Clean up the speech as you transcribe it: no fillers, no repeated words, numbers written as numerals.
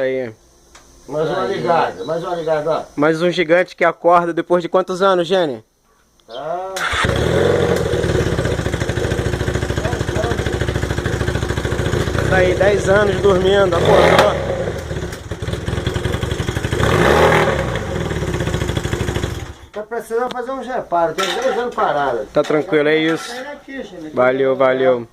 aí. Mais uma ligada, ó. Mais um gigante que acorda depois de quantos anos, Jenny? Ah. Tá aí, 10 anos dormindo, acordou. Tá precisando fazer um reparo, tem 10 anos parado. Tá tranquilo, é isso. Valeu, valeu.